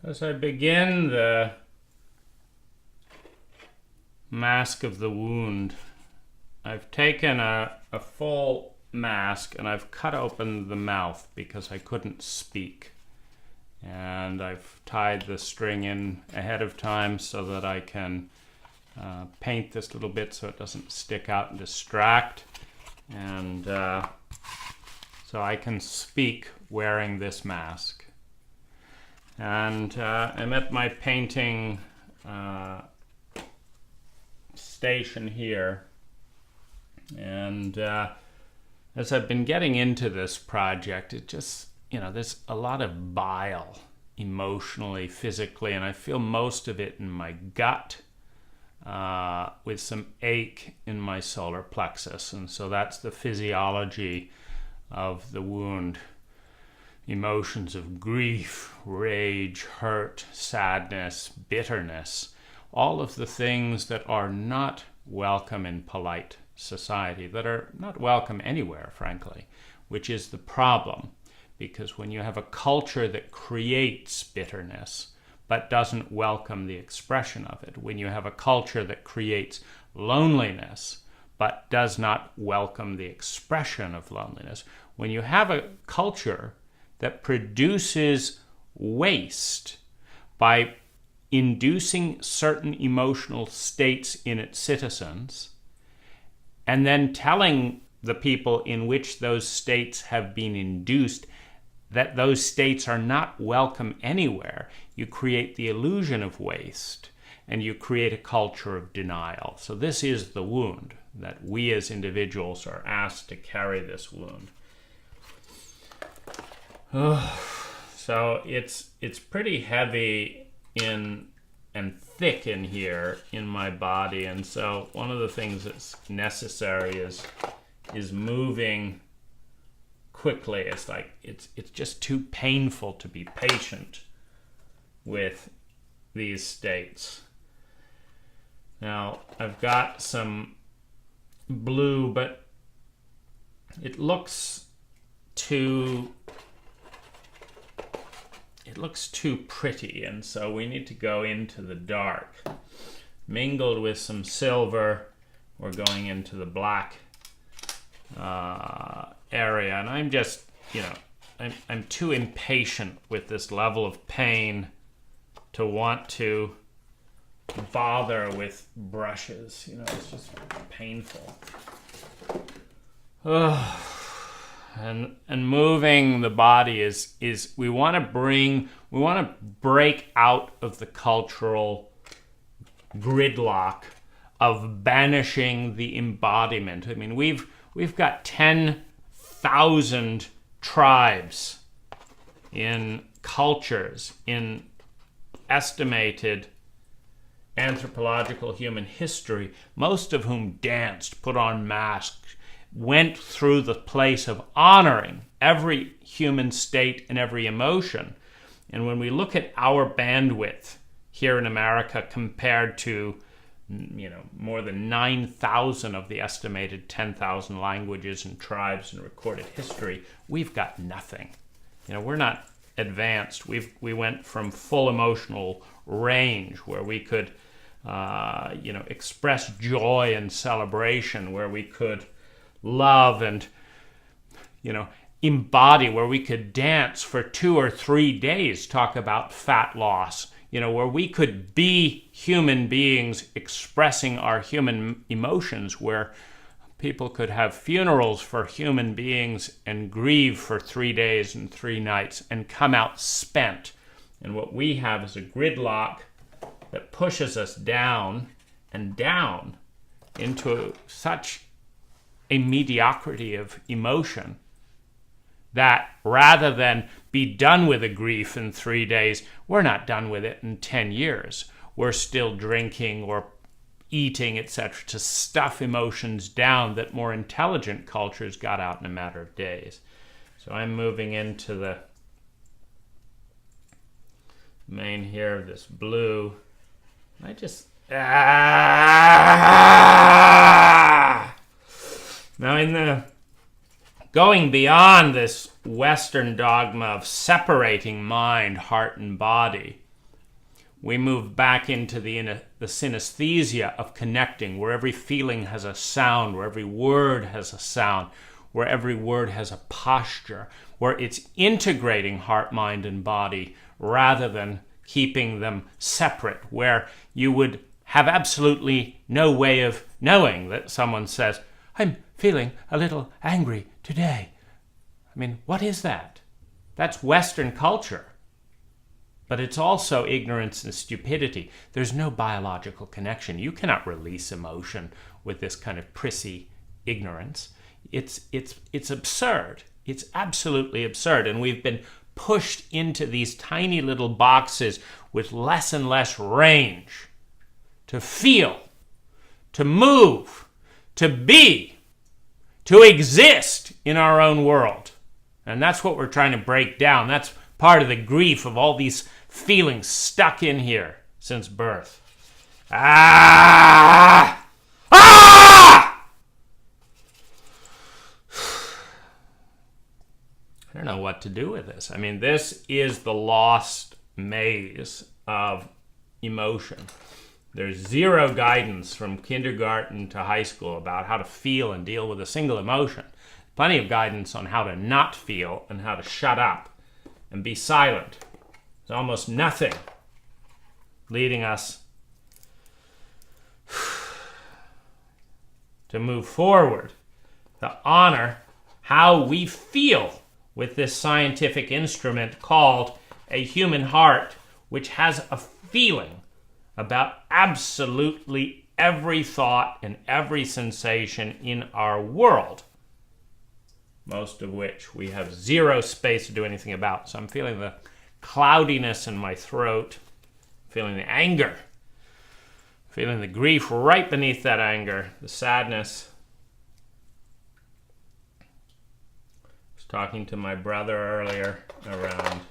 As I begin the mask of the wound, I've taken a full mask and I've cut open the mouth because I couldn't speak. And I've tied the string in ahead of time so that I can paint this little bit so it doesn't stick out and distract. And so I can speak wearing this mask. And I'm at my painting station here. And as I've been getting into this project, it just, there's a lot of bile emotionally, physically, and I feel most of it in my gut with some ache in my solar plexus. And so that's the physiology of the wound. Emotions of grief, rage, hurt, sadness, bitterness, all of the things that are not welcome in polite society, that are not welcome anywhere, frankly, which is the problem. Because when you have a culture that creates bitterness but doesn't welcome the expression of it, when you have a culture that creates loneliness but does not welcome the expression of loneliness, when you have a culture that produces waste by inducing certain emotional states in its citizens, and then telling the people in which those states have been induced that those states are not welcome anywhere, you create the illusion of waste, and you create a culture of denial. So this is the wound, that we as individuals are asked to carry this wound. So it's pretty heavy and thick in here in my body, and so one of the things that's necessary is moving quickly. It's like it's just too painful to be patient with these states. Now I've got some blue, but it looks too pretty, and so we need to go into the dark. Mingled with some silver, we're going into the black area, and I'm just, I'm too impatient with this level of pain to want to bother with brushes. It's just painful. And moving the body is we want to break out of the cultural gridlock of banishing the embodiment. I mean, we've got 10,000 tribes in cultures in estimated anthropological human history, most of whom danced, put on masks, went through the place of honoring every human state and every emotion. And when we look at our bandwidth here in America compared to, more than 9,000 of the estimated 10,000 languages and tribes in recorded history, we've got nothing. We're not advanced. We went from full emotional range where we could, express joy and celebration, where we could love and, embody, where we could dance for 2 or 3 days, talk about fat loss, where we could be human beings expressing our human emotions, where people could have funerals for human beings and grieve for 3 days and 3 nights and come out spent. And what we have is a gridlock that pushes us down and down into such a mediocrity of emotion that rather than be done with a grief in 3 days, we're not done with it in 10 years. We're still drinking or eating, etc., to stuff emotions down that more intelligent cultures got out in a matter of days. So I'm moving into the main here of this blue. I just... Now in the going beyond this Western dogma of separating mind, heart, and body, we move back into the synesthesia of connecting, where every feeling has a sound, where every word has a sound, where every word has a posture, where it's integrating heart, mind, and body rather than keeping them separate, where you would have absolutely no way of knowing that someone says, I'm feeling a little angry today. I mean, what is that? That's Western culture. But it's also ignorance and stupidity. There's no biological connection. You cannot release emotion with this kind of prissy ignorance. It's absurd. It's absolutely absurd. And we've been pushed into these tiny little boxes with less and less range to feel, to move, to be, to exist in our own world. And that's what we're trying to break down. That's part of the grief of all these feelings stuck in here since birth. Ah! Ah! I don't know what to do with this. I mean, this is the lost maze of emotion. There's zero guidance from kindergarten to high school about how to feel and deal with a single emotion. Plenty of guidance on how to not feel and how to shut up and be silent. There's almost nothing leading us to move forward, to honor how we feel with this scientific instrument called a human heart, which has a feeling about absolutely every thought and every sensation in our world, most of which we have zero space to do anything about. So I'm feeling the cloudiness in my throat, feeling the anger, feeling the grief right beneath that anger, the sadness. I was talking to my brother earlier around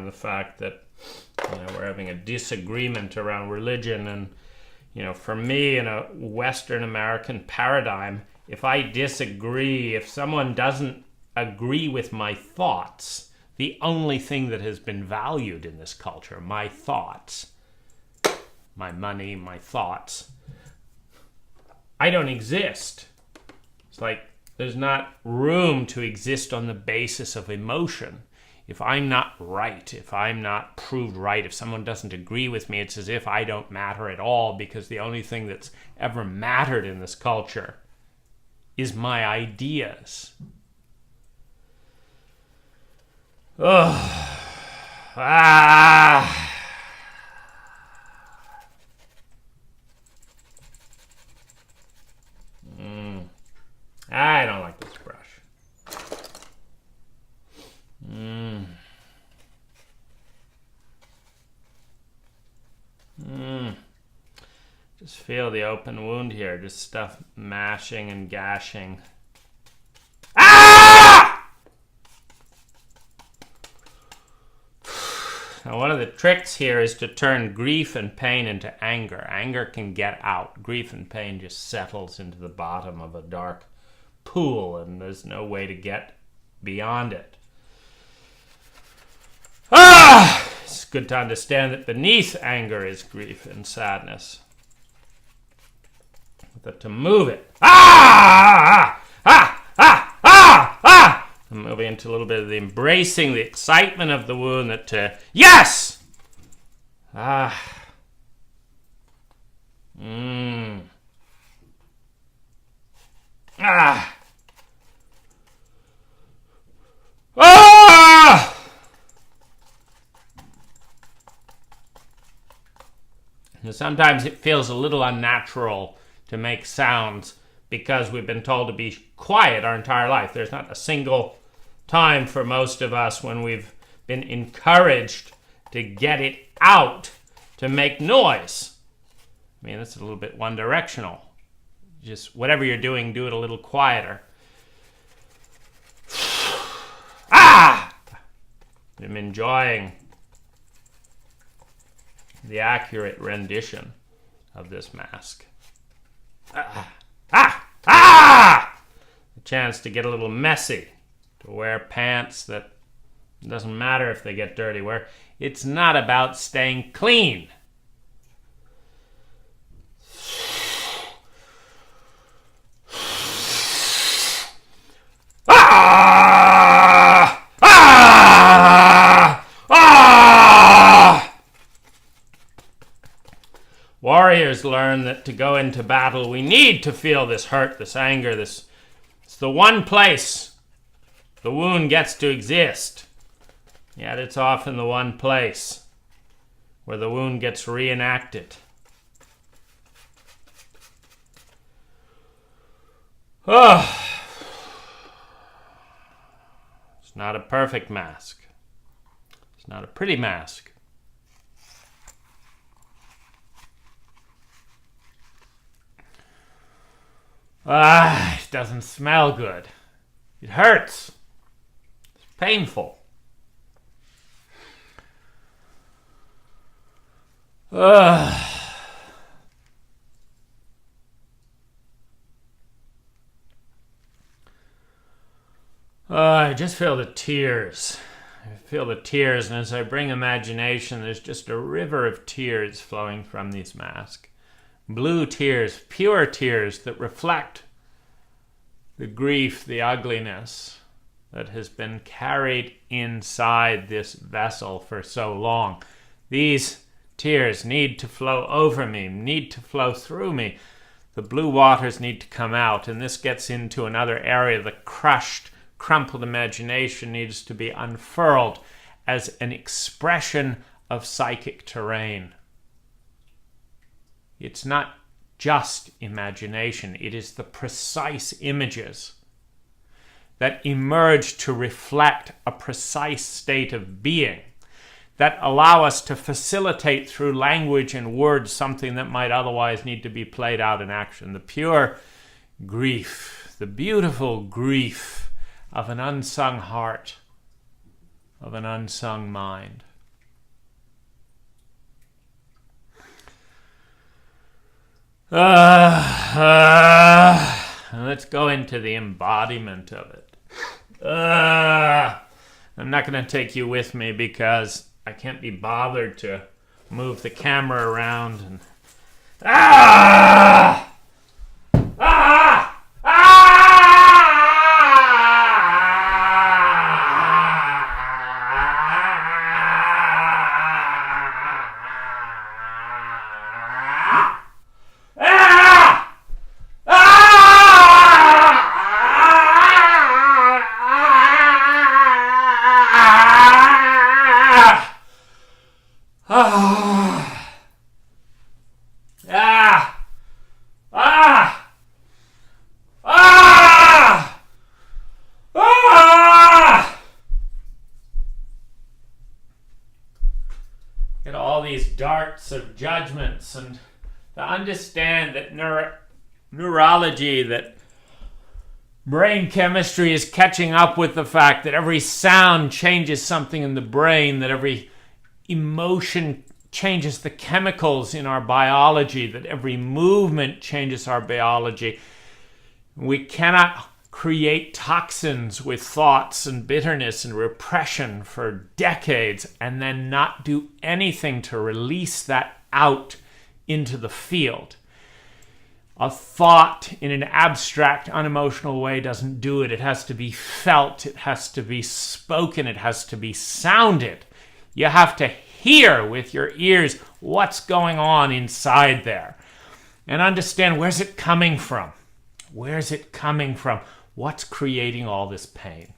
the fact that we're having a disagreement around religion, and for me in a Western American paradigm, if I disagree, if someone doesn't agree with my thoughts, the only thing that has been valued in this culture, my thoughts, my money, my thoughts, I don't exist. It's like there's not room to exist on the basis of emotion. If I'm not right, if I'm not proved right, if someone doesn't agree with me, it's as if I don't matter at all, because the only thing that's ever mattered in this culture is my ideas. Ugh. Ah. I don't like this brush. Just feel the open wound here. Just stuff mashing and gashing. Ah! Now, one of the tricks here is to turn grief and pain into anger. Anger can get out. Grief and pain just settles into the bottom of a dark pool, and there's no way to get beyond it. It's good to understand that beneath anger is grief and sadness. But to move it, and moving into a little bit of the embracing, the excitement of the wound, that yes! Sometimes it feels a little unnatural to make sounds because we've been told to be quiet our entire life. There's not a single time for most of us when we've been encouraged to get it out, to make noise. I mean, that's a little bit one-directional. Just whatever you're doing, do it a little quieter. I'm enjoying the accurate rendition of this mask. The chance to get a little messy, to wear pants that it doesn't matter if they get dirty, where it's not about staying clean. Warriors learn that to go into battle, we need to feel this hurt, this anger, it's the one place the wound gets to exist. Yet it's often the one place where the wound gets reenacted. Oh, it's not a perfect mask. It's not a pretty mask. It doesn't smell good. It hurts. It's painful. I just feel the tears. I feel the tears, and as I bring imagination, there's just a river of tears flowing from these masks. Blue tears, pure tears that reflect the grief, the ugliness that has been carried inside this vessel for so long. These tears need to flow over me, need to flow through me. The blue waters need to come out, and this gets into another area. The crushed, crumpled imagination needs to be unfurled as an expression of psychic terrain. It's not just imagination. It is the precise images that emerge to reflect a precise state of being that allow us to facilitate through language and words something that might otherwise need to be played out in action. The pure grief, the beautiful grief of an unsung heart, of an unsung mind. Let's go into the embodiment of it. I'm not going to take you with me because I can't be bothered to move the camera around. And get all these darts of judgments, and to understand that neurology, that brain chemistry is catching up with the fact that every sound changes something in the brain, that every emotion changes the chemicals in our biology, that every movement changes our biology. We cannot create toxins with thoughts and bitterness and repression for decades and then not do anything to release that out into the field. A thought in an abstract, unemotional way doesn't do it. It has to be felt. It has to be spoken. It has to be sounded. You have to hear with your ears what's going on inside there and understand, where's it coming from? Where's it coming from? What's creating all this pain?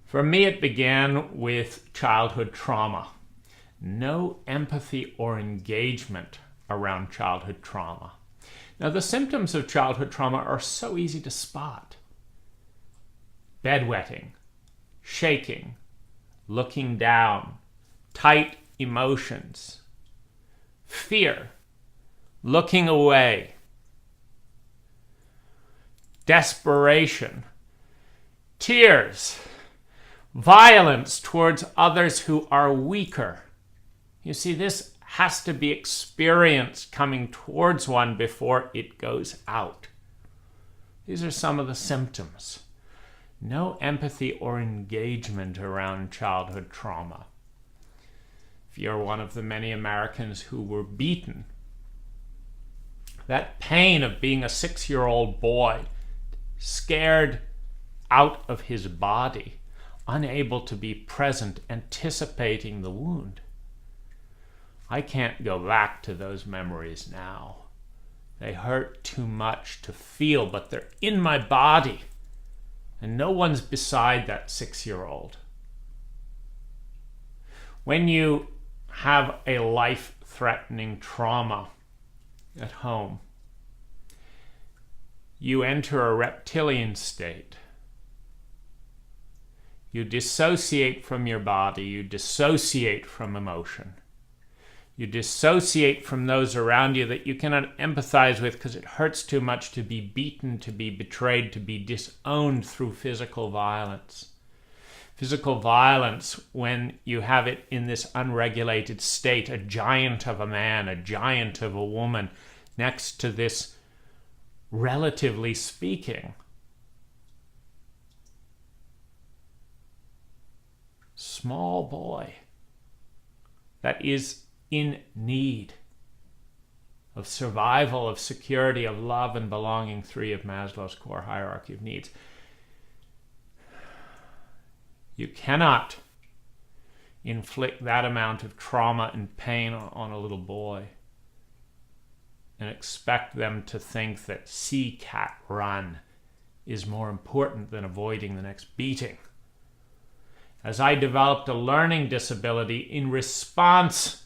For me, it began with childhood trauma. No empathy or engagement around childhood trauma. Now, the symptoms of childhood trauma are so easy to spot. Bedwetting, shaking, looking down, tight emotions, fear, looking away, desperation, tears, violence towards others who are weaker. You see, this has to be experienced coming towards one before it goes out. These are some of the symptoms. No empathy or engagement around childhood trauma. If you're one of the many Americans who were beaten, that pain of being a 6-year-old boy, scared out of his body, unable to be present, anticipating the wound. I can't go back to those memories now. They hurt too much to feel, but they're in my body. And no one's beside that 6-year-old. When you have a life-threatening trauma at home, you enter a reptilian state. You dissociate from your body. You dissociate from emotion. You dissociate from those around you that you cannot empathize with because it hurts too much to be beaten, to be betrayed, to be disowned through physical violence. Physical violence, when you have it in this unregulated state, a giant of a man, a giant of a woman, next to this, relatively speaking, small boy that is in need of survival, of security, of love and belonging, 3 of Maslow's core hierarchy of needs. You cannot inflict that amount of trauma and pain on a little boy and expect them to think that see cat run is more important than avoiding the next beating. As I developed a learning disability in response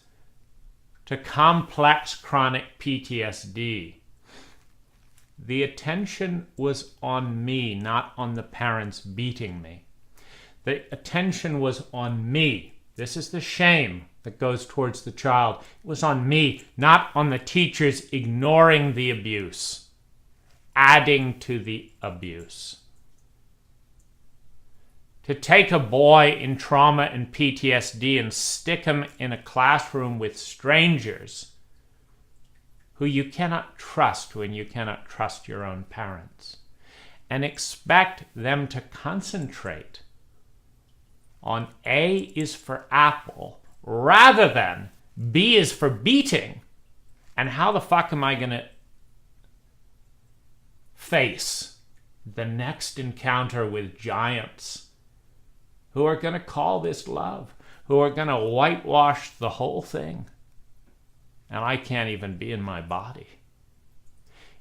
to complex chronic PTSD, the attention was on me, not on the parents beating me. The attention was on me. This is the shame that goes towards the child. It was on me, not on the teachers ignoring the abuse, adding to the abuse. To take a boy in trauma and PTSD and stick him in a classroom with strangers who you cannot trust when you cannot trust your own parents, and expect them to concentrate on A is for apple rather than B is for beating, and how the fuck am I going to face the next encounter with giants who are going to call this love, who are going to whitewash the whole thing, and I can't even be in my body.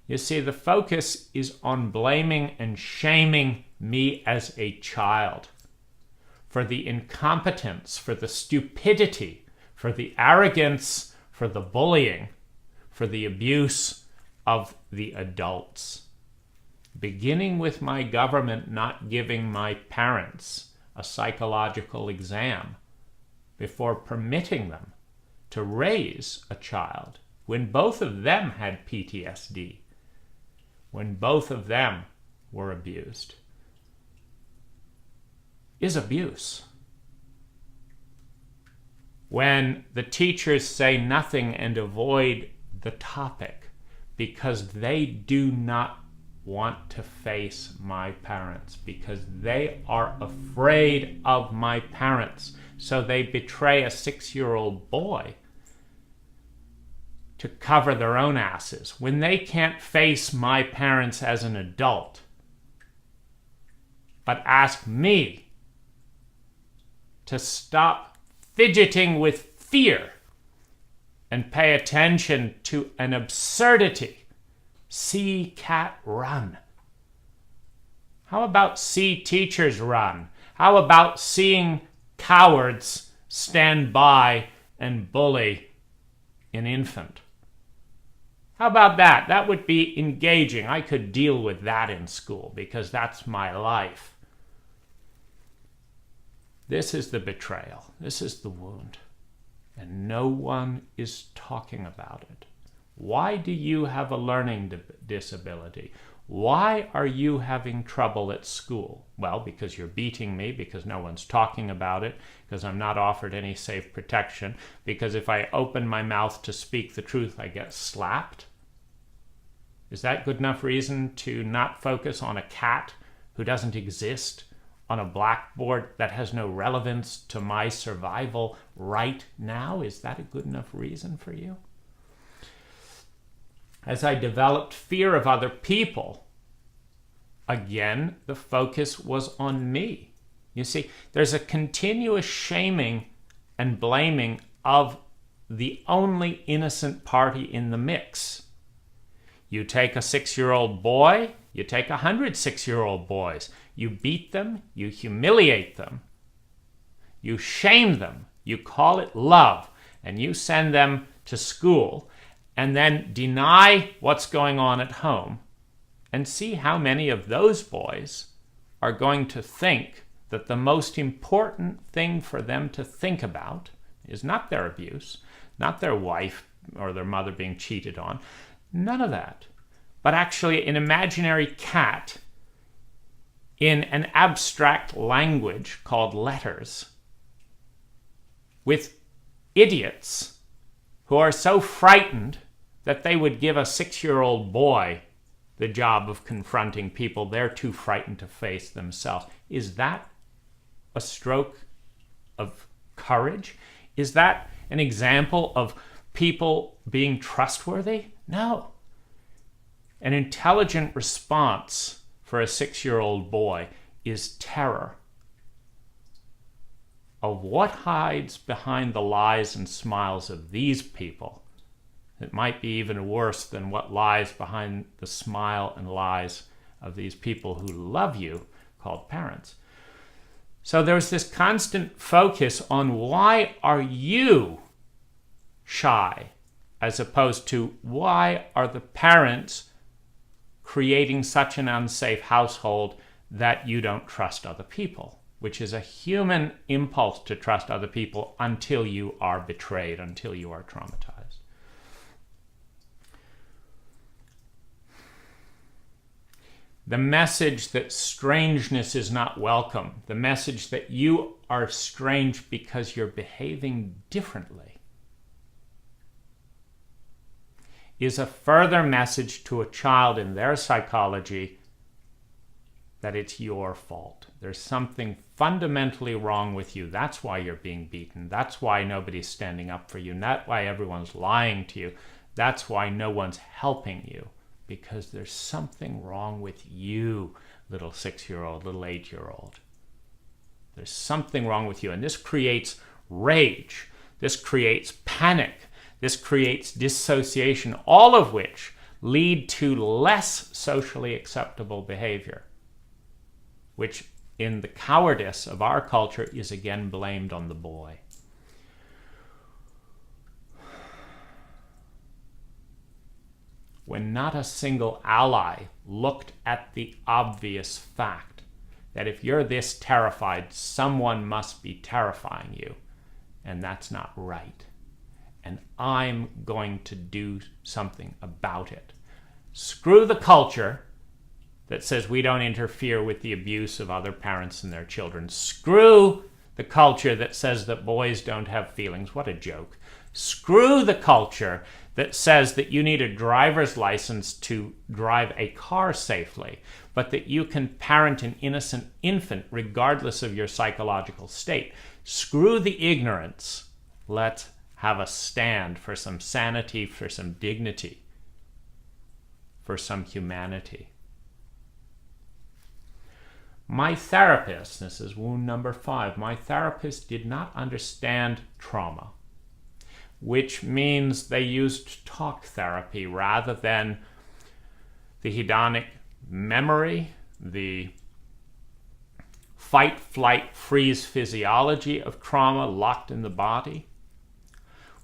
You see, the focus is on blaming and shaming me as a child for the incompetence, for the stupidity, for the arrogance, for the bullying, for the abuse of the adults. Beginning with my government not giving my parents a psychological exam before permitting them to raise a child when both of them had PTSD, when both of them were abused, is abuse. When the teachers say nothing and avoid the topic because they do not want to face my parents, because they are afraid of my parents, so they betray a 6-year-old boy to cover their own asses when they can't face my parents as an adult, but ask me to stop fidgeting with fear and pay attention to an absurdity. See cat run. How about see teachers run? How about seeing cowards stand by and bully an infant? How about that? That would be engaging. I could deal with that in school because that's my life. This is the betrayal. This is the wound. And no one is talking about it. Why do you have a learning disability? Why are you having trouble at school? Well, because you're beating me, because no one's talking about it, because I'm not offered any safe protection, because if I open my mouth to speak the truth, I get slapped. Is that good enough reason to not focus on a cat who doesn't exist on a blackboard that has no relevance to my survival right now? Is that a good enough reason for you? As I developed fear of other people, again, the focus was on me. You see, there's a continuous shaming and blaming of the only innocent party in the mix. You take a 6-year-old boy, you take 100 6-year-old boys. You beat them, you humiliate them, you shame them, you call it love, and you send them to school, and then deny what's going on at home, and see how many of those boys are going to think that the most important thing for them to think about is not their abuse, not their wife or their mother being cheated on, none of that, but actually an imaginary cat in an abstract language called letters, with idiots who are so frightened that they would give a 6-year-old boy the job of confronting people they're too frightened to face themselves. Is that a stroke of courage? Is that an example of people being trustworthy? No. An intelligent response for a 6-year-old boy is terror of what hides behind the lies and smiles of these people. It might be even worse than what lies behind the smile and lies of these people who love you, called parents. So there's this constant focus on why are you shy, as opposed to why are the parents creating such an unsafe household that you don't trust other people, which is a human impulse to trust other people until you are betrayed, until you are traumatized. The message that strangeness is not welcome, the message that you are strange because you're behaving differently, is a further message to a child in their psychology that it's your fault. There's something fundamentally wrong with you. That's why you're being beaten. That's why nobody's standing up for you. That's why everyone's lying to you. That's why no one's helping you. Because there's something wrong with you, little 6-year-old, little 8-year-old. There's something wrong with you. And this creates rage. This creates panic. This creates dissociation, all of which lead to less socially acceptable behavior, which in the cowardice of our culture is again blamed on the boy. When not a single ally looked at the obvious fact that if you're this terrified, someone must be terrifying you, and that's not right. And I'm going to do something about it. Screw the culture that says we don't interfere with the abuse of other parents and their children. Screw the culture that says that boys don't have feelings. What a joke. Screw the culture that says that you need a driver's license to drive a car safely, but that you can parent an innocent infant regardless of your psychological state. Screw the ignorance. Let's have a stand for some sanity, for some dignity, for some humanity. My therapist, this is wound number 5, my therapist did not understand trauma, which means they used talk therapy rather than the hedonic memory, the fight, flight, freeze physiology of trauma locked in the body.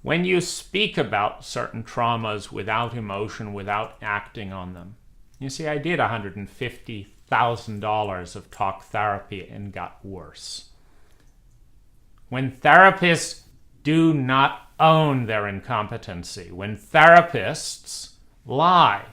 When you speak about certain traumas without emotion, without acting on them, you see, I did $150,000 of talk therapy and got worse. When therapists do not own their incompetency, when therapists lie,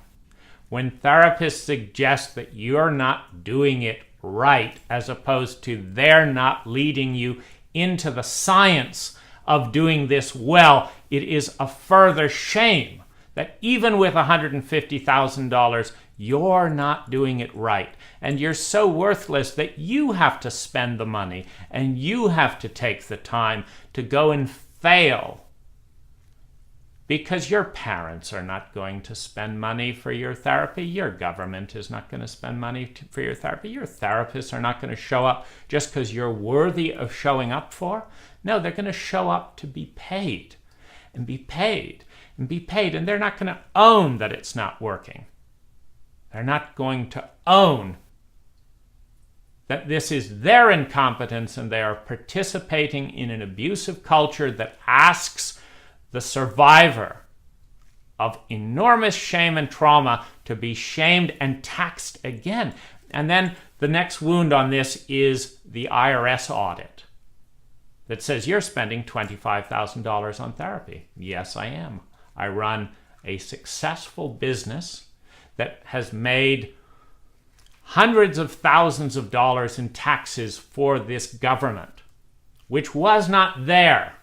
when therapists suggest that you're not doing it right, as opposed to they're not leading you into the science of doing this well, it is a further shame that even with $150,000, you're not doing it right. And you're so worthless that you have to spend the money and you have to take the time to go and fail. Because your parents are not going to spend money for your therapy. Your government is not going to spend money for your therapy. Your therapists are not going to show up just because you're worthy of showing up for. No, they're going to show up to be paid and be paid and be paid. And they're not going to own that it's not working. They're not going to own that this is their incompetence and they are participating in an abusive culture that asks the survivor of enormous shame and trauma to be shamed and taxed again. And then the next wound on this is the IRS audit that says you're spending $25,000 on therapy. Yes, I am. I run a successful business that has made hundreds of thousands of dollars in taxes for this government, which was not there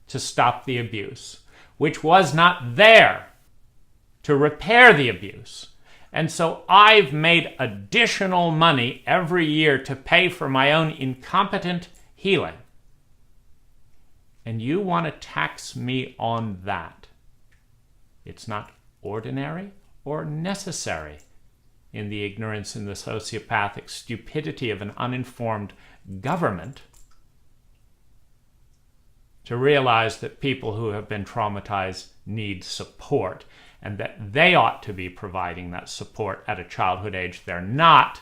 to stop the abuse, which was not there to repair the abuse. And so I've made additional money every year to pay for my own incompetent healing. And you want to tax me on that. It's not ordinary or necessary in the ignorance and the sociopathic stupidity of an uninformed government to realize that people who have been traumatized need support and that they ought to be providing that support at a childhood age. They're not.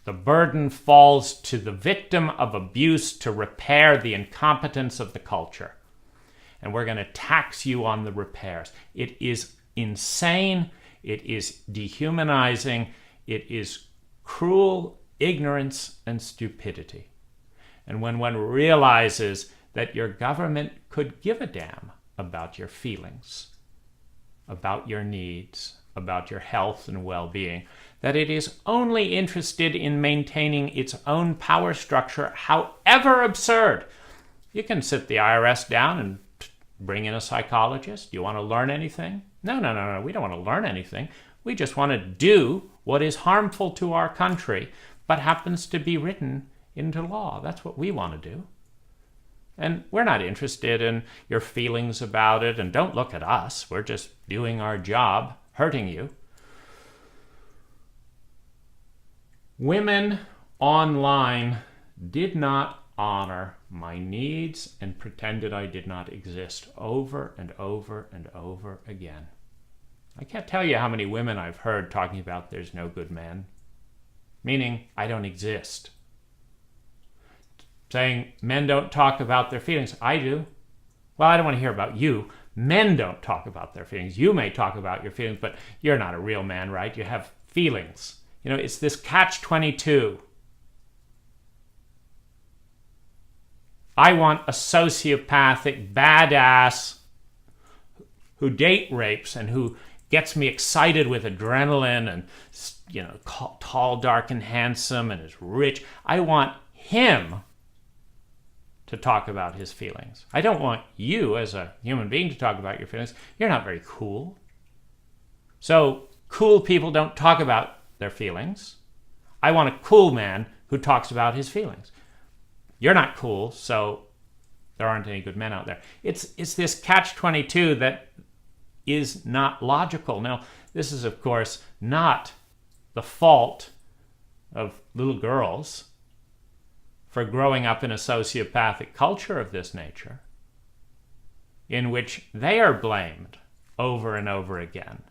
The burden falls to the victim of abuse to repair the incompetence of the culture. And we're going to tax you on the repairs. It is insane. It is dehumanizing. It is cruel ignorance and stupidity. And when one realizes that your government could give a damn about your feelings, about your needs, about your health and well-being, that it is only interested in maintaining its own power structure, however absurd. You can sit the IRS down and bring in a psychologist. Do you want to learn anything? No. We don't want to learn anything. We just want to do what is harmful to our country, but happens to be written into law. That's what we want to do. And we're not interested in your feelings about it. And don't look at us. We're just doing our job, hurting you. Women online did not honor my needs and pretended I did not exist over and over and over again. I can't tell you how many women I've heard talking about there's no good man, meaning I don't exist. Saying men don't talk about their feelings. I do. Well, I don't want to hear about you. Men don't talk about their feelings. You may talk about your feelings, but you're not a real man, right? You have feelings. You know, it's this catch-22. I want a sociopathic badass who date rapes and who gets me excited with adrenaline and, you know, tall, dark, and handsome and is rich. I want him to talk about his feelings. I don't want you as a human being to talk about your feelings. You're not very cool. So cool people don't talk about their feelings. I want a cool man who talks about his feelings. You're not cool, so there aren't any good men out there. It's this catch-22 that is not logical. Now, this is, of course, not the fault of little girls for growing up in a sociopathic culture of this nature, in which they are blamed over and over again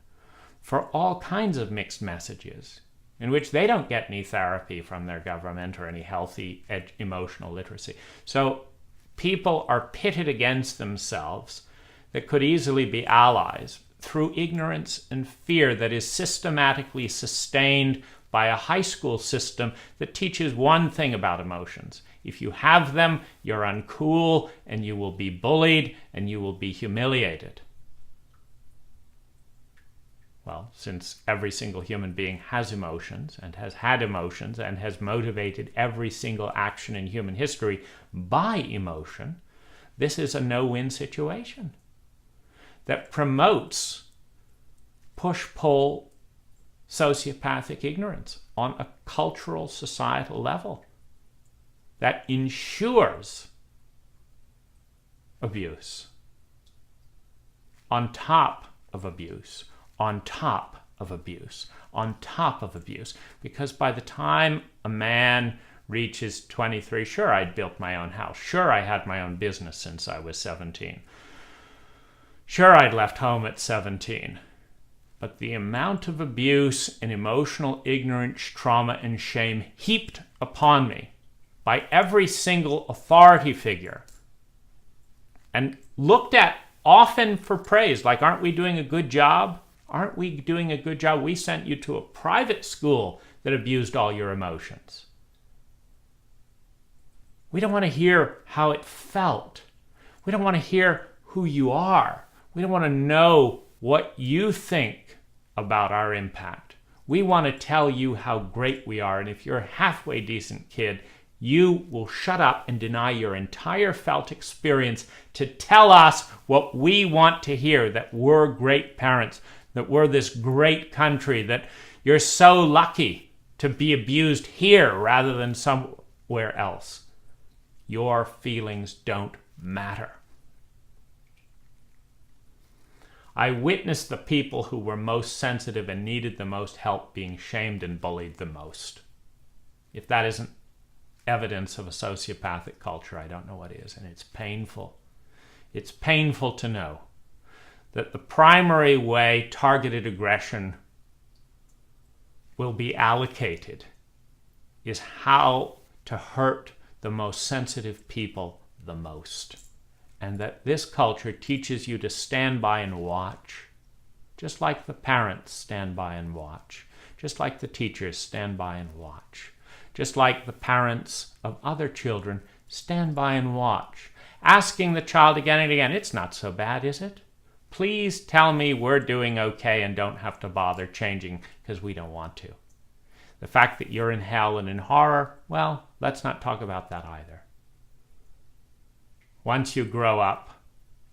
for all kinds of mixed messages, in which they don't get any therapy from their government or any healthy emotional literacy. So people are pitted against themselves that could easily be allies through ignorance and fear that is systematically sustained by a high school system that teaches one thing about emotions. If you have them, you're uncool, and you will be bullied, and you will be humiliated. Well, since every single human being has emotions and has had emotions and has motivated every single action in human history by emotion, this is a no-win situation. that promotes push-pull sociopathic ignorance on a cultural, societal level, that ensures abuse on top of abuse, on top of abuse, on top of abuse. Because by the time a man reaches 23, sure, I'd built my own house. Sure, I had my own business since I was 17. Sure, I'd left home at 17. But the amount of abuse and emotional ignorance, trauma, and shame heaped upon me by every single authority figure and looked at often for praise, like, aren't we doing a good job? Aren't we doing a good job? We sent you to a private school that abused all your emotions. We don't want to hear how it felt. We don't want to hear who you are. We don't want to know what you think about our impact. We want to tell you how great we are. And if you're a halfway decent kid, you will shut up and deny your entire felt experience to tell us what we want to hear, that we're great parents, that we're this great country, that you're so lucky to be abused here rather than somewhere else. Your feelings don't matter. I witnessed the people who were most sensitive and needed the most help being shamed and bullied the most. If that isn't evidence of a sociopathic culture, I don't know what is, and it's painful. It's painful to know that the primary way targeted aggression will be allocated is how to hurt the most sensitive people the most. And that this culture teaches you to stand by and watch, just like the parents stand by and watch, just like the teachers stand by and watch, just like the parents of other children stand by and watch, asking the child again and again, it's not so bad, is it? Please tell me we're doing okay and don't have to bother changing because we don't want to. The fact that you're in hell and in horror, well, let's not talk about that either. Once you grow up,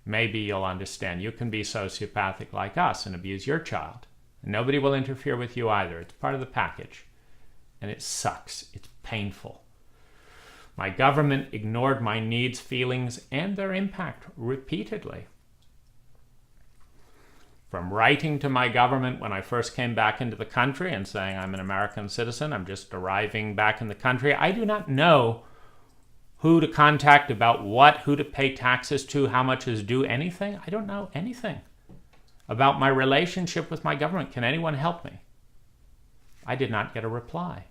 maybe you'll understand. You can be sociopathic like us and abuse your child. And nobody will interfere with you either. It's part of the package. And it sucks. It's painful. My government ignored my needs, feelings, and their impact repeatedly. From writing to my government when I first came back into the country and saying I'm an American citizen, I'm just arriving back in the country, I do not know who to contact about what, who to pay taxes to, how much is due, anything. I don't know anything about my relationship with my government. Can anyone help me? I did not get a reply.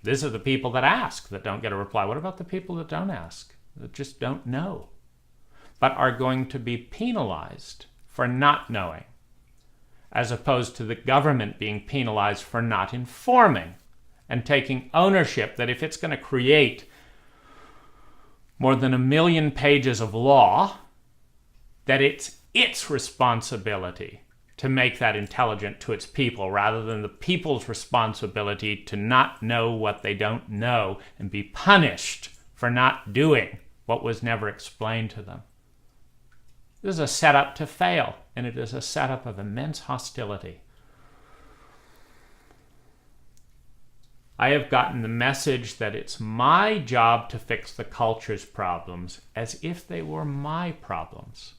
These are the people that ask that don't get a reply. What about the people that don't ask, that just don't know, but are going to be penalized for not knowing, as opposed to the government being penalized for not informing and taking ownership that if it's going to create more than 1 million pages of law, that it's its responsibility to make that intelligent to its people rather than the people's responsibility to not know what they don't know and be punished for not doing what was never explained to them. This is a setup to fail, and it is a setup of immense hostility. I have gotten the message that it's my job to fix the culture's problems as if they were my problems.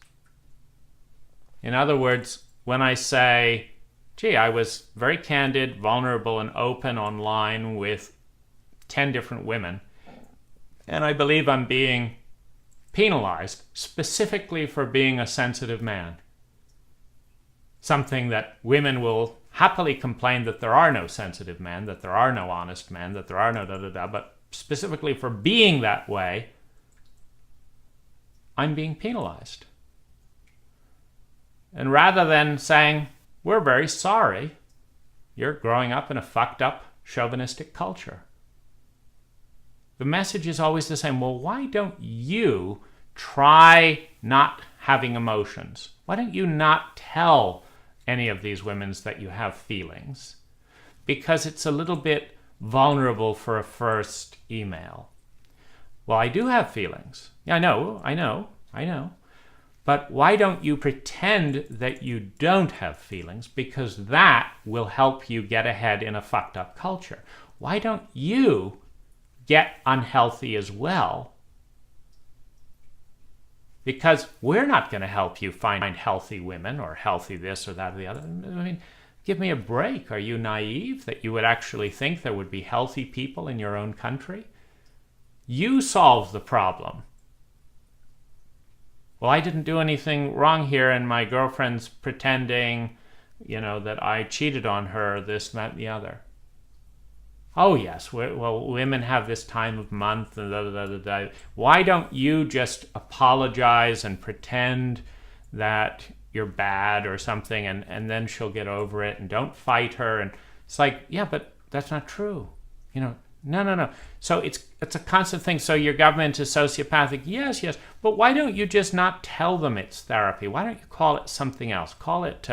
In other words, when I say, gee, I was very candid, vulnerable, and open online with 10 different women, and I believe I'm being penalized specifically for being a sensitive man. Something that women will happily complain that there are no sensitive men, that there are no honest men, that there are no da-da-da, but specifically for being that way, I'm being penalized. And rather than saying, we're very sorry, you're growing up in a fucked up chauvinistic culture, the message is always the same. Well, why don't you try not having emotions? Why don't you not tell any of these women that you have feelings? Because it's a little bit vulnerable for a first email. Well, I do have feelings. Yeah, I know. But why don't you pretend that you don't have feelings? Because that will help you get ahead in a fucked up culture. Why don't you get unhealthy as well? Because we're not going to help you find healthy women or healthy this or that or the other. I mean, give me a break. Are you naive that you would actually think there would be healthy people in your own country? You solve the problem. Well, I didn't do anything wrong here, and my girlfriend's pretending, that I cheated on her, this, that, and the other. Oh, yes, well, women have this time of month, and da, da, da, da. Why don't you just apologize and pretend that you're bad or something, and then she'll get over it, and don't fight her? And it's like, yeah, but that's not true. No. So it's a constant thing. So your government is sociopathic. Yes. But why don't you just not tell them it's therapy? Why don't you call it something else? Call it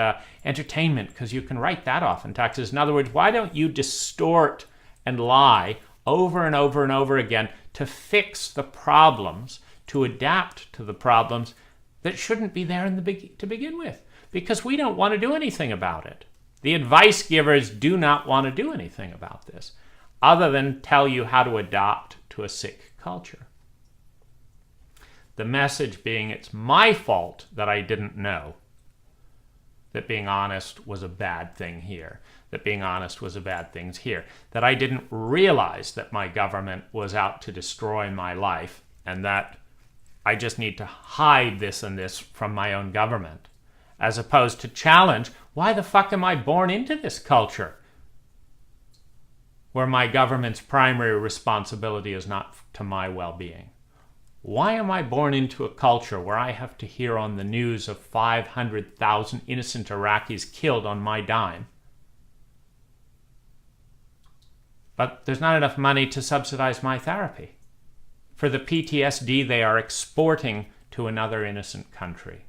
entertainment, because you can write that off in taxes. In other words, why don't you distort and lie over and over and over again to fix the problems, to adapt to the problems that shouldn't be there to begin with? Because we don't want to do anything about it. The advice givers do not want to do anything about this, other than tell you how to adapt to a sick culture. The message being, it's my fault that I didn't know that being honest was a bad thing here, that being honest was a bad thing here, that I didn't realize that my government was out to destroy my life, and that I just need to hide this and this from my own government, as opposed to challenge, why the fuck am I born into this culture where my government's primary responsibility is not to my well-being? Why am I born into a culture where I have to hear on the news of 500,000 innocent Iraqis killed on my dime, but there's not enough money to subsidize my therapy for the PTSD they are exporting to another innocent country?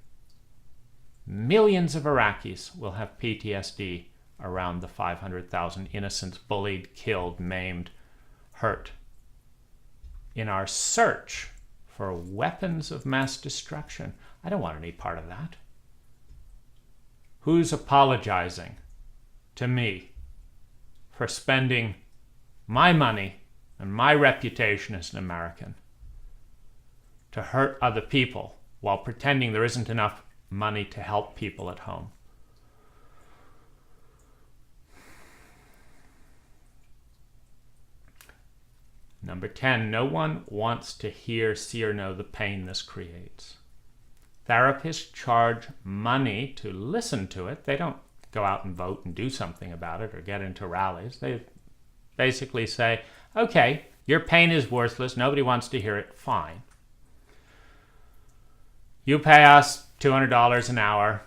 Millions of Iraqis will have PTSD around the 500,000 innocents bullied, killed, maimed, hurt in our search for weapons of mass destruction. I don't want any part of that. Who's apologizing to me for spending my money and my reputation as an American to hurt other people while pretending there isn't enough money to help people at home? Number 10, no one wants to hear, see, or know the pain this creates. Therapists charge money to listen to it. They don't go out and vote and do something about it or get into rallies. They basically say, okay, your pain is worthless. Nobody wants to hear it. Fine. You pay us $200 an hour.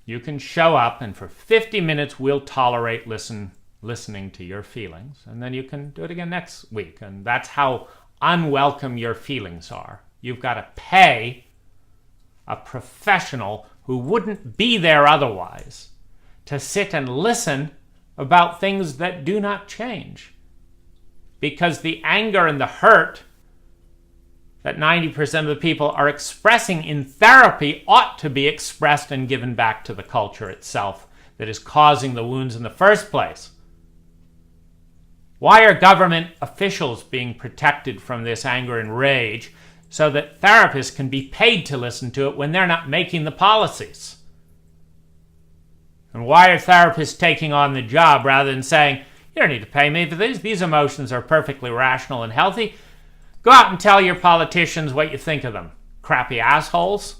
You can show up, and for 50 minutes we'll tolerate listening to your feelings, and then you can do it again next week. And that's how unwelcome your feelings are. You've got to pay a professional who wouldn't be there otherwise to sit and listen about things that do not change, because the anger and the hurt that 90% of the people are expressing in therapy ought to be expressed and given back to the culture itself that is causing the wounds in the first place. Why are government officials being protected from this anger and rage so that therapists can be paid to listen to it when they're not making the policies? And why are therapists taking on the job rather than saying, you don't need to pay me for this. These emotions are perfectly rational and healthy. Go out and tell your politicians what you think of them, crappy assholes.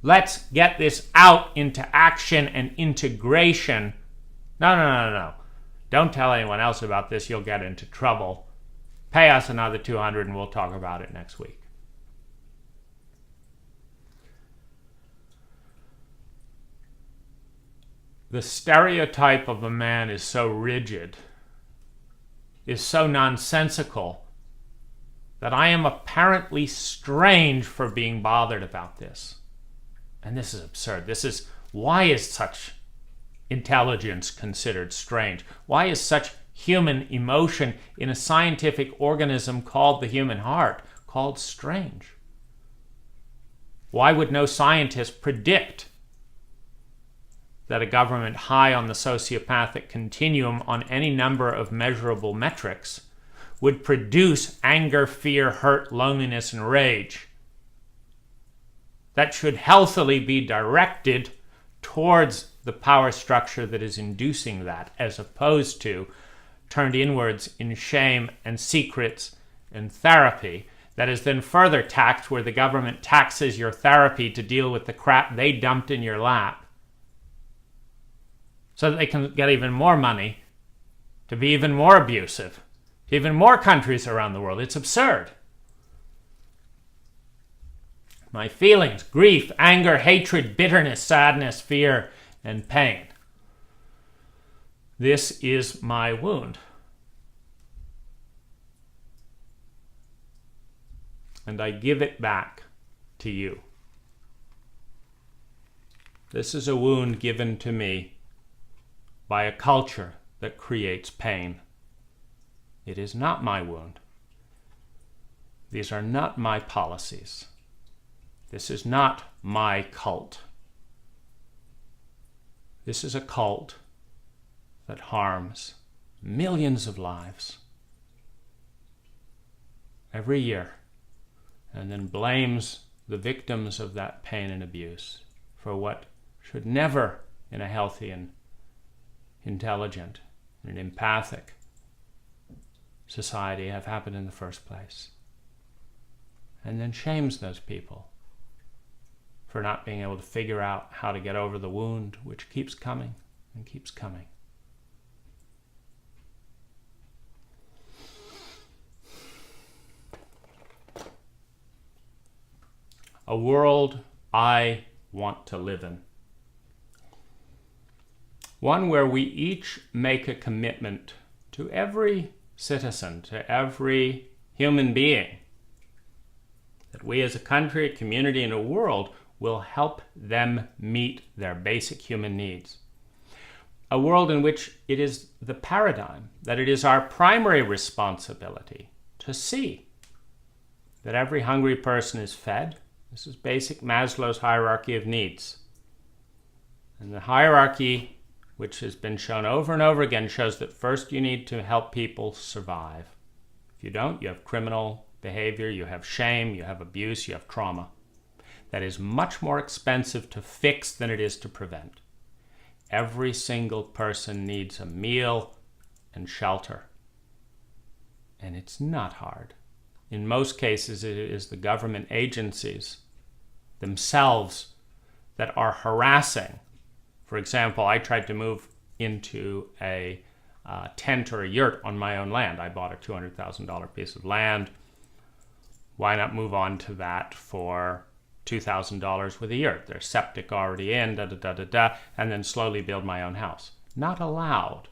Let's get this out into action and integration. No. Don't tell anyone else about this. You'll get into trouble. Pay us another $200 and we'll talk about it next week. The stereotype of a man is so rigid, is so nonsensical, that I am apparently strange for being bothered about this. And this is absurd. Why is such intelligence considered strange? Why is such human emotion in a scientific organism called the human heart called strange? Why would no scientist predict that a government high on the sociopathic continuum on any number of measurable metrics would produce anger, fear, hurt, loneliness, and rage that should healthily be directed towards the power structure that is inducing that, as opposed to turned inwards in shame and secrets and therapy that is then further taxed, where the government taxes your therapy to deal with the crap they dumped in your lap so that they can get even more money to be even more abusive to even more countries around the world. It's absurd. My feelings, grief, anger, hatred, bitterness, sadness, fear, and pain. This is my wound. And I give it back to you. This is a wound given to me by a culture that creates pain. It is not my wound. These are not my policies. This is not my cult. This is a cult that harms millions of lives every year, and then blames the victims of that pain and abuse for what should never, in a healthy and intelligent and empathic society, have happened in the first place. And then shames those people for not being able to figure out how to get over the wound, which keeps coming and keeps coming. A world I want to live in. One where we each make a commitment to every citizen, to every human being, that we as a country, a community, and a world will help them meet their basic human needs. A world in which it is the paradigm, that it is our primary responsibility to see that every hungry person is fed. This is basic Maslow's hierarchy of needs. And the hierarchy, which has been shown over and over again, shows that first you need to help people survive. If you don't, you have criminal behavior, you have shame, you have abuse, you have trauma. That is much more expensive to fix than it is to prevent. Every single person needs a meal and shelter. And it's not hard. In most cases, it is the government agencies themselves that are harassing. For example, I tried to move into a tent or a yurt on my own land. I bought a $200,000 piece of land. Why not move on to that for $2,000 with a yurt? There's septic already in, and then slowly build my own house. Not allowed.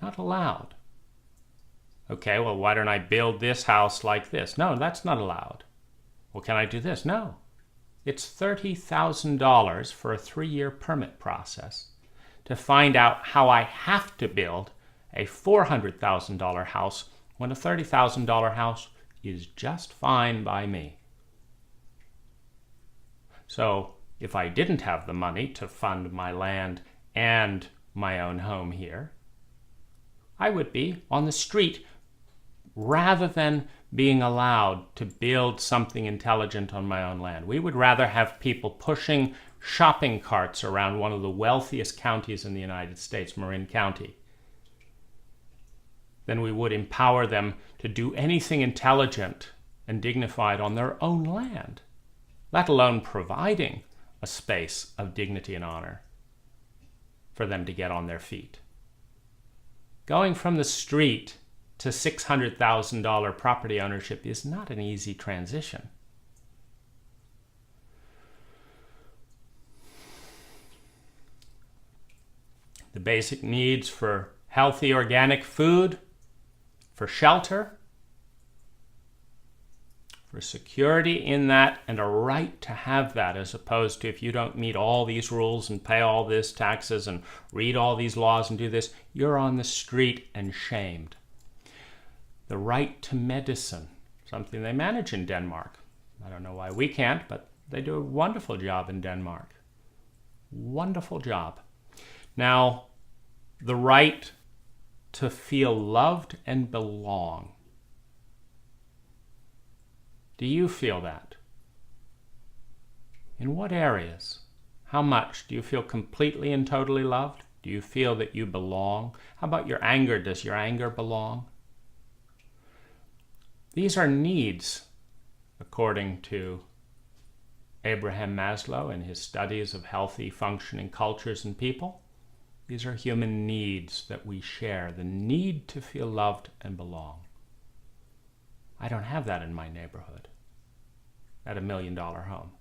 Not allowed. Okay, well, why don't I build this house like this? No, that's not allowed. Well, can I do this? No. It's $30,000 for a 3-year permit process to find out how I have to build a $400,000 house when a $30,000 house is just fine by me. So if I didn't have the money to fund my land and my own home here, I would be on the street rather than being allowed to build something intelligent on my own land. We would rather have people pushing shopping carts around one of the wealthiest counties in the United States, Marin County, than we would empower them to do anything intelligent and dignified on their own land, let alone providing a space of dignity and honor for them to get on their feet. Going from the street to $600,000 property ownership is not an easy transition. The basic needs for healthy organic food, for shelter, for security in that, and a right to have that, as opposed to if you don't meet all these rules and pay all this taxes and read all these laws and do this, you're on the street and shamed. The right to medicine, something they manage in Denmark. I don't know why we can't, but they do a wonderful job in Denmark. Wonderful job. Now, the right to feel loved and belong. Do you feel that? In what areas? How much? Do you feel completely and totally loved? Do you feel that you belong? How about your anger? Does your anger belong? These are needs, according to Abraham Maslow in his studies of healthy, functioning cultures and people. These are human needs that we share, the need to feel loved and belong. I don't have that in my neighborhood at $1 million home.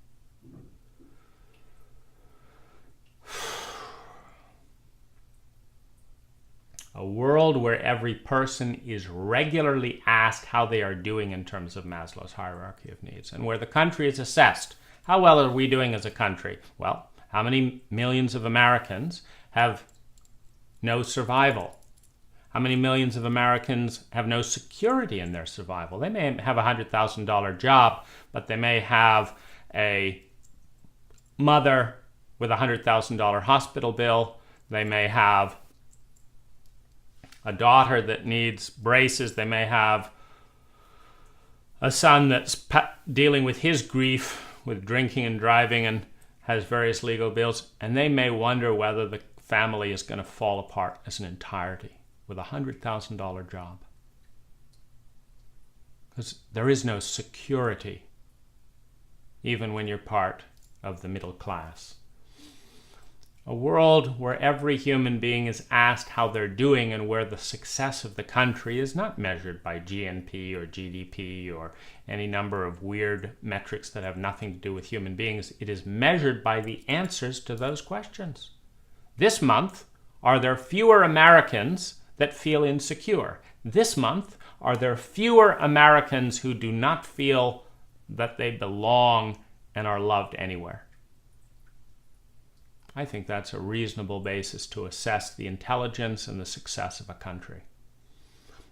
A world where every person is regularly asked how they are doing in terms of Maslow's hierarchy of needs, and where the country is assessed. How well are we doing as a country? Well, how many millions of Americans have no survival? How many millions of Americans have no security in their survival? They may have a $100,000 job, but they may have a mother with a $100,000 hospital bill. They may have a daughter that needs braces. They may have a son that's dealing with his grief with drinking and driving and has various legal bills. And they may wonder whether the family is going to fall apart as an entirety with a $100,000 job. Because there is no security, even when you're part of the middle class. A world where every human being is asked how they're doing and where the success of the country is not measured by GNP or GDP or any number of weird metrics that have nothing to do with human beings. It is measured by the answers to those questions. This month, are there fewer Americans that feel insecure? This month, are there fewer Americans who do not feel that they belong and are loved anywhere? I think that's a reasonable basis to assess the intelligence and the success of a country.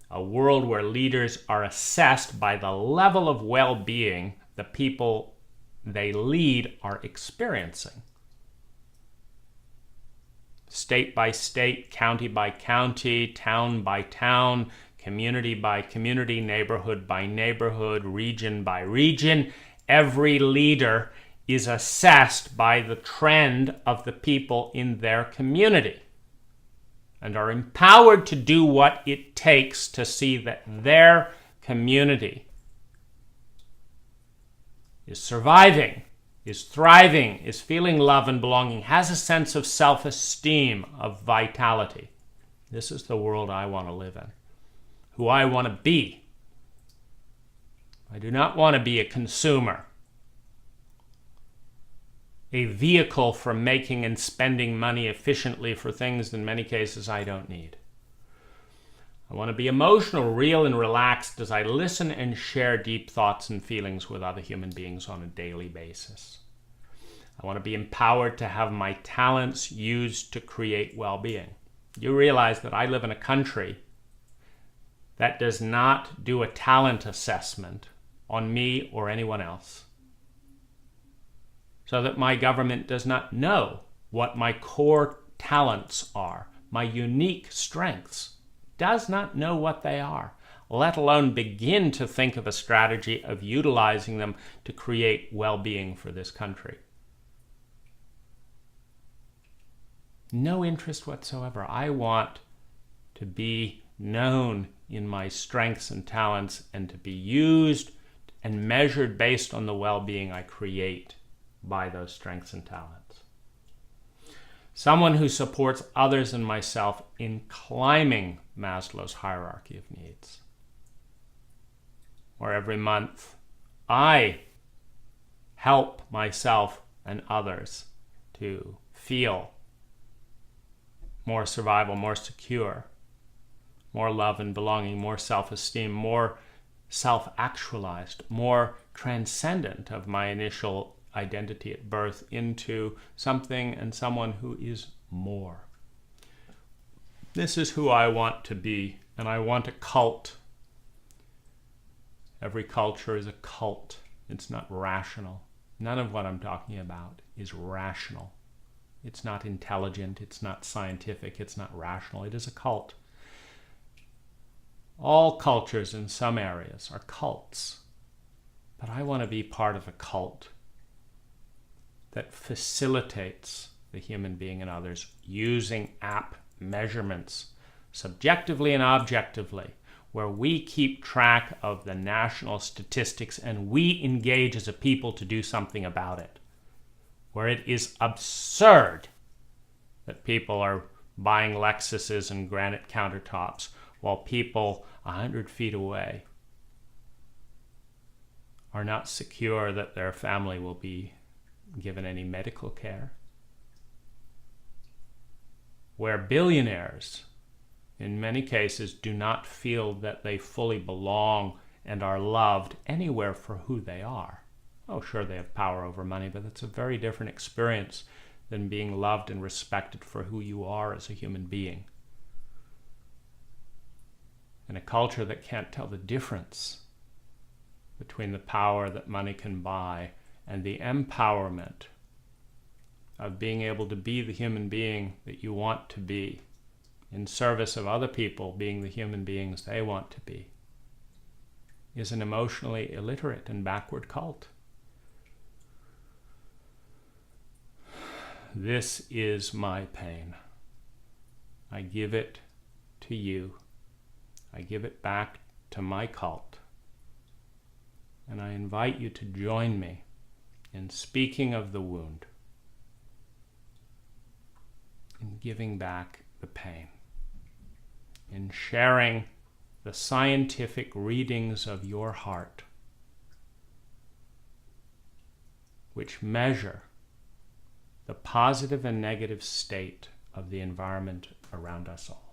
A world where leaders are assessed by the level of well-being the people they lead are experiencing. State by state, county by county, town by town, community by community, neighborhood by neighborhood, region by region, every leader is assessed by the trend of the people in their community and are empowered to do what it takes to see that their community is surviving, is thriving, is feeling love and belonging, has a sense of self-esteem, of vitality. This is the world I want to live in, who I want to be. I do not want to be a consumer, a vehicle for making and spending money efficiently for things in many cases I don't need. I want to be emotional, real, and relaxed as I listen and share deep thoughts and feelings with other human beings on a daily basis. I want to be empowered to have my talents used to create well-being. You realize that I live in a country that does not do a talent assessment on me or anyone else, so that my government does not know what my core talents are, my unique strengths, does not know what they are, let alone begin to think of a strategy of utilizing them to create well-being for this country. No interest whatsoever. I want to be known in my strengths and talents and to be used and measured based on the well-being I create by those strengths and talents. Someone who supports others and myself in climbing Maslow's hierarchy of needs. Or every month, I help myself and others to feel more survival, more secure, more love and belonging, more self-esteem, more self-actualized, more transcendent of my initial identity at birth into something and someone who is more. This is who I want to be, and I want a cult. Every culture is a cult. It's not rational. None of what I'm talking about is rational. It's not intelligent. It's not scientific. It's not rational. It is a cult. All cultures in some areas are cults. But I want to be part of a cult that facilitates the human being and others using app measurements, subjectively and objectively, where we keep track of the national statistics and we engage as a people to do something about it. Where it is absurd that people are buying Lexuses and granite countertops while people 100 feet away are not secure that their family will be given any medical care. Where billionaires, in many cases, do not feel that they fully belong and are loved anywhere for who they are. Oh, sure, they have power over money, but that's a very different experience than being loved and respected for who you are as a human being. In a culture that can't tell the difference between the power that money can buy and the empowerment of being able to be the human being that you want to be in service of other people being the human beings they want to be, is an emotionally illiterate and backward cult. This is my pain. I give it to you. I give it back to my cult. And I invite you to join me in speaking of the wound, in giving back the pain, in sharing the scientific readings of your heart, which measure the positive and negative state of the environment around us all.